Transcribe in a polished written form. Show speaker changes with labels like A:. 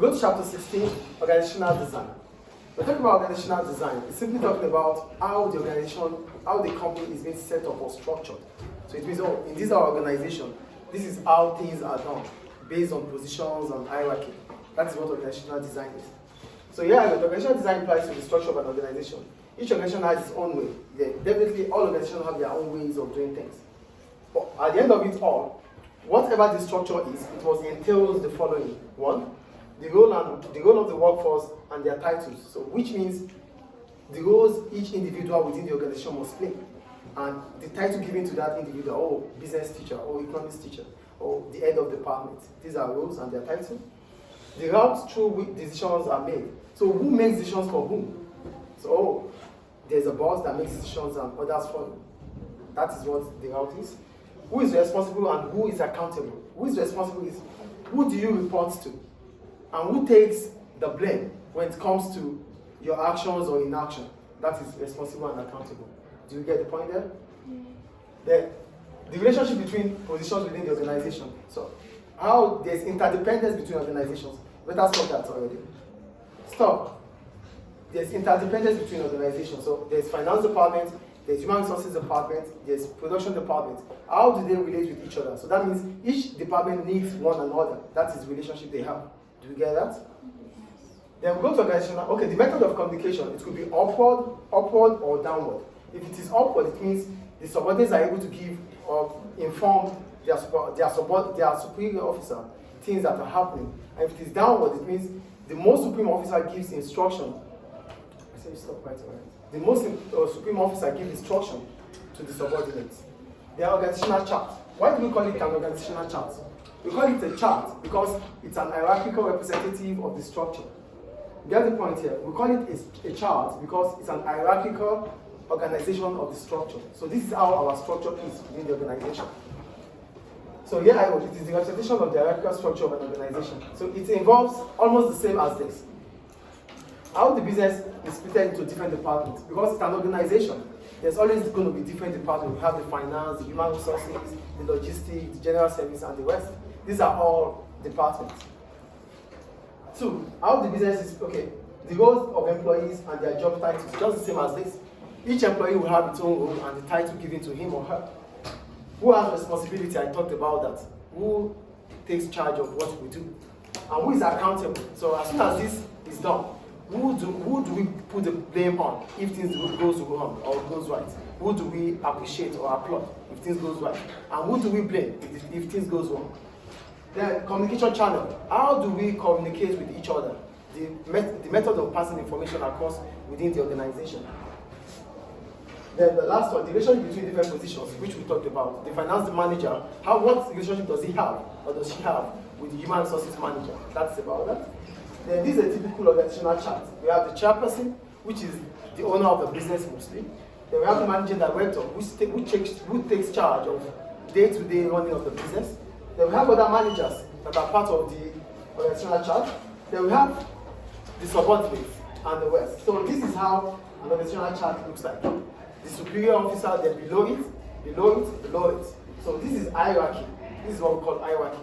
A: Go to chapter 16, organizational design. We're talking about organizational design. It's simply talking about how the organization, how the company is being set up or structured. So it means, in this our organization, this is how things are done, based on positions and hierarchy. That is what organizational design is. So yeah, the organizational design applies to the structure of an organization. Each organization has its own way. Yeah, definitely all organizations have their own ways of doing things. But at the end of it all, whatever the structure is, it must entails the following. One, the role of the workforce and their titles. So which means the roles each individual within the organization must play. And the title given to that individual, business teacher, or economics teacher, or the head of department. These are roles and their title. The route through which decisions are made. So who makes decisions for whom? So there's a boss that makes decisions and others follow. That is what the route is. Who is responsible and who is accountable? Who is responsible is who do you report to? And who takes the blame when it comes to your actions or inaction? That is responsible and accountable. Do you get the point there? The relationship between positions within the organization. So how there's interdependence between organizations. Let us stop that already. Stop. There's interdependence between organizations. So there's finance department, there's human resources department, there's production department. How do they relate with each other? So that means each department needs one another. That is the relationship they have. Do you get that? Then we go to organizational. Okay, the method of communication, it could be upward or downward. If it is upward, it means the subordinates are able to give or inform their superior officer things that are happening. And if it is downward, it means the most supreme officer gives instruction. I say stop right away. The most supreme officer gives instruction to the subordinates. The organizational chart. Why do we call it an organizational chart? We call it a chart because it's an hierarchical representative of the structure. Get the point here. We call it a chart because it's an hierarchical organization of the structure. So this is how our structure is within the organization. So here it is the representation of the hierarchical structure of an organization. So it involves almost the same as this. How the business is split into different departments. Because it's an organization, there's always going to be different departments. We have the finance, the human resources, the logistics, the general service, and the rest. These are all departments. Two, how the business is, the roles of employees and their job titles, just the same as this. Each employee will have its own role and the title given to him or her. Who has responsibility? I talked about that. Who takes charge of what we do? And who is accountable? So as soon as this is done, who do we put the blame on if things goes wrong or goes right? Who do we appreciate or applaud if things goes right? And who do we blame if things goes wrong? Then communication channel. How do we communicate with each other? The method of passing information across within the organization. Then the last one, the relationship between different positions, which we talked about. The finance manager, what relationship does he have or does she have with the human resources manager? That's about that. Then this is a typical organizational chart. We have the chairperson, which is the owner of the business mostly. Then we have the managing director, who takes charge of day-to-day running of the business. Then we have other managers that are part of the organizational chart. Then we have the subordinates and the rest. So this is how an organizational chart looks like. The superior officer, then below it. So this is hierarchy. This is what we call hierarchy.